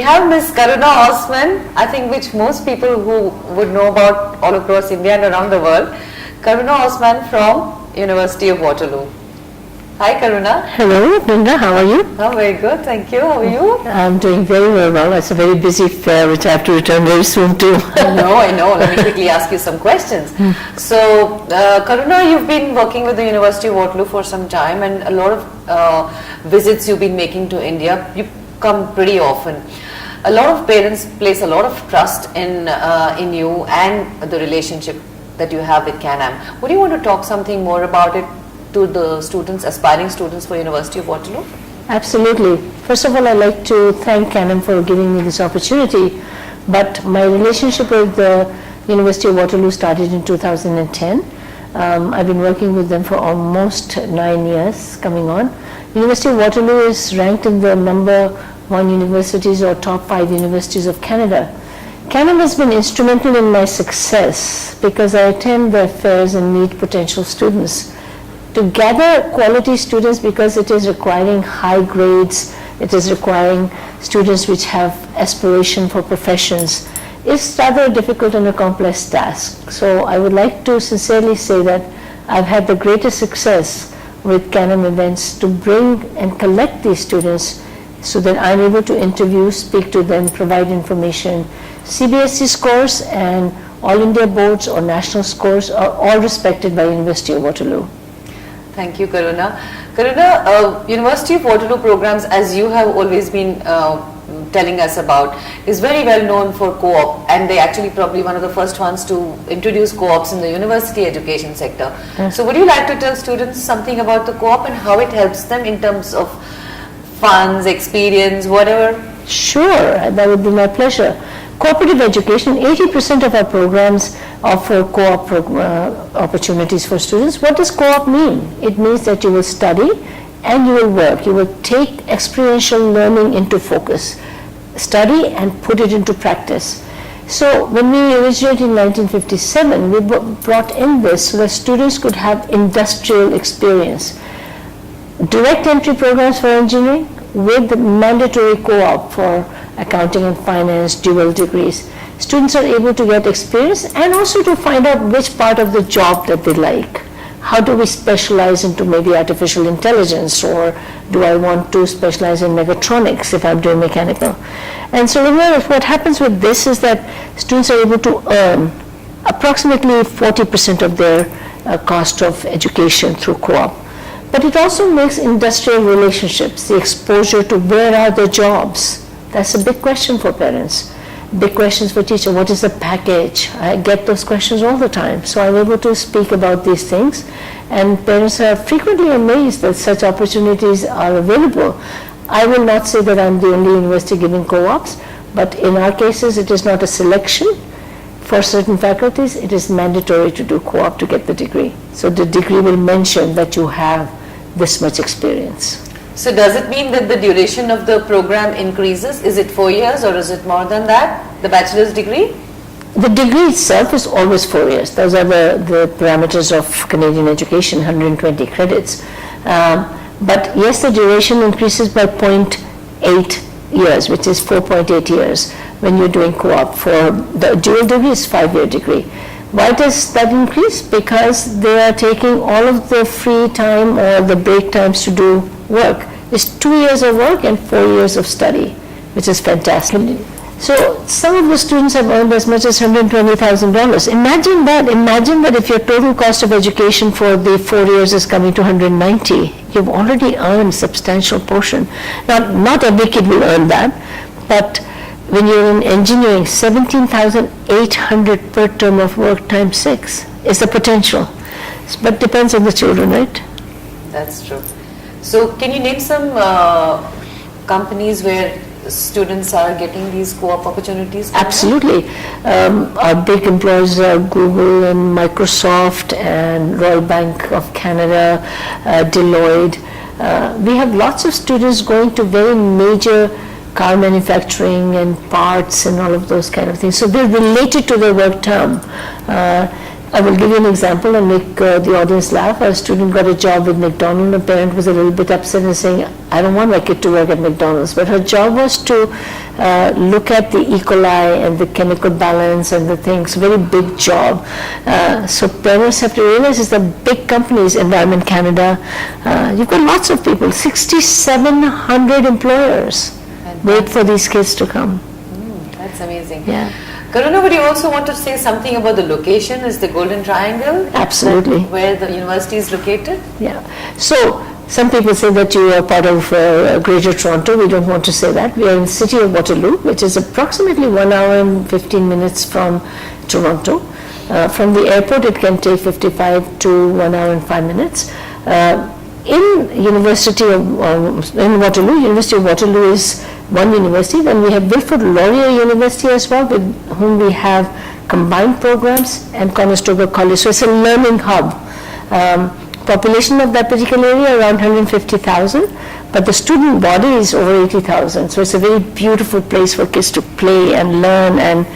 have Miss Karuna Ausman, I think which most people who would know about all across India and around the world. Karuna Ausman from University of Waterloo. Hi Karuna. Hello Linda, how are you? I'm very good, thank you. How are you? I'm doing very well. It's a very busy fair which I have to return very soon to. I know. Let me quickly ask you some questions. So Karuna, you've been working with the University of Waterloo for some time, and a lot of visits you've been making to India. You come pretty often. A lot of parents place a lot of trust in you and the relationship that you have with Canam. Would you want to talk something more about it to the students, aspiring students for University of Waterloo? Absolutely. First of all, I'd like to thank Canam for giving me this opportunity. But my relationship with the University of Waterloo started in 2010. I've been working with them for almost 9 years coming on. University of Waterloo is ranked in the number 1 universities or top 5 universities of Canada. Canam has been instrumental in my success because I attend their fairs and meet potential students. To gather quality students, because it is requiring high grades, it is requiring students which have aspiration for professions, it's rather a difficult and a complex task. So I would like to sincerely say that I've had the greatest success with Canam events to bring and collect these students so that I'm able to interview, speak to them, provide information. CBSE scores and All India boards or national scores are all respected by University of Waterloo. Thank you, Karuna. Karuna, University of Waterloo programs, as you have always been telling us about, is very well known for co-op, and they actually probably one of the first ones to introduce co-ops in the university education sector. Yes. So would you like to tell students something about the co-op and how it helps them in terms of funds, experience, whatever? Sure, that would be my pleasure. Cooperative education, 80% of our programs offer co-op opportunities for students. What does co-op mean? It means that you will study and you will work. You will take experiential learning into focus, study and put it into practice. So when we originated in 1957, we brought in this so that students could have industrial experience. Direct entry programs for engineering with the mandatory co-op for accounting and finance, dual degrees. Students are able to get experience and also to find out which part of the job that they like. How do we specialize into maybe artificial intelligence, or do I want to specialize in mechatronics if I'm doing mechanical? And so what happens with this is that students are able to earn approximately 40% of their cost of education through co-op. But it also makes industrial relationships, the exposure to where are the jobs. That's a big question for parents. Big questions for teachers. What is the package? I get those questions all the time. So I'm able to speak about these things, and parents are frequently amazed that such opportunities are available. I will not say that I'm the only university giving co-ops, but in our cases it is not a selection. For certain faculties it is mandatory to do co-op to get the degree. So the degree will mention that you have this much experience. So does it mean that the duration of the program increases? Is it 4 years or is it more than that, the bachelor's degree? The degree itself is always 4 years. Those are the parameters of Canadian education, 120 credits. But yes, the duration increases by 0.8 years, which is 4.8 years when you're doing co-op. For the dual degree is 5-year degree. Why does that increase? Because they are taking all of the free time or the break times to do work. It's 2 years of work and 4 years of study, which is fantastic. So some of the students have earned as much as $120,000. Imagine that if your total cost of education for the 4 years is coming to 190, you've already earned a substantial portion. Now, not every kid will earn that, but when you're in engineering, 17,800 per term of work times 6 is the potential. But depends on the children, right? That's true. So can you name some companies where students are getting these co-op opportunities? Absolutely. Our big employers are Google and Microsoft and Royal Bank of Canada, Deloitte. We have lots of students going to very major car manufacturing and parts and all of those kind of things. So they're related to their work term. I will give you an example and make the audience laugh. A student got a job with McDonald's. The parent was a little bit upset and saying, I don't want my kid to work at McDonald's. But her job was to look at the E. coli and the chemical balance and the things. Very big job. So parents have to realize it's the big companies, Environment Canada. You've got lots of people, 6,700 employers wait for these kids to come. That's amazing. Yeah. Karuna, would you also want to say something about the location? Is the Golden Triangle? Absolutely. Where the university is located? Yeah. So some people say that you are part of Greater Toronto. We don't want to say that. We are in the city of Waterloo, which is approximately 1 hour and 15 minutes from Toronto. From the airport, it can take 55 to 1 hour and 5 minutes. In University of Waterloo is one university. Then we have Wilfrid Laurier University as well, with whom we have combined programs, and Conestoga College. So it's a learning hub. Population of that particular area around 150,000, but the student body is over 80,000. So it's a very beautiful place for kids to play and learn and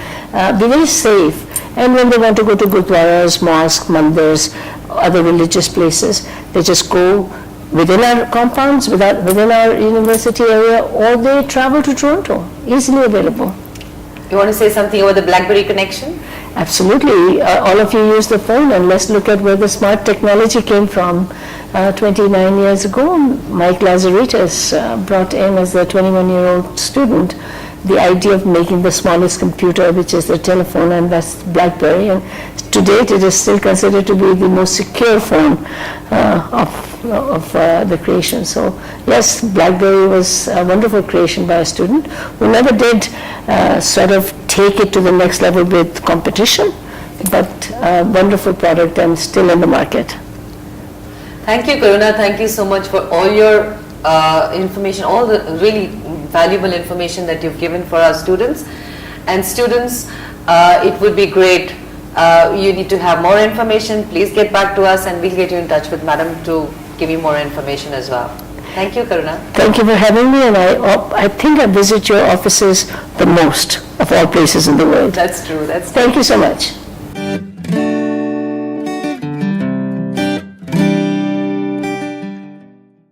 be very safe. And when they want to go to gurdwaras, mosques, mandirs, other religious places, they just go within our compounds, within our university area, or they travel to Toronto, easily available. You want to say something about the BlackBerry connection? Absolutely. All of you use the phone, and let's look at where the smart technology came from. 29 years ago, Mike Lazaridis brought in, as a 21-year-old student, the idea of making the smallest computer, which is the telephone, and that's BlackBerry. And to date, it is still considered to be the most secure phone of the creation. So yes, BlackBerry was a wonderful creation by a student who never did sort of take it to the next level with competition, but a wonderful product and still in the market. Thank you, Karuna. Thank you so much for all your information, all the really valuable information that you've given for our students. And students, it would be great. You need to have more information. Please get back to us, and we'll get you in touch with Madam to give you more information as well. Thank you, Karuna. Thank you for having me, and I think I visit your offices the most of all places in the world. That's true. That's true. Thank you so much.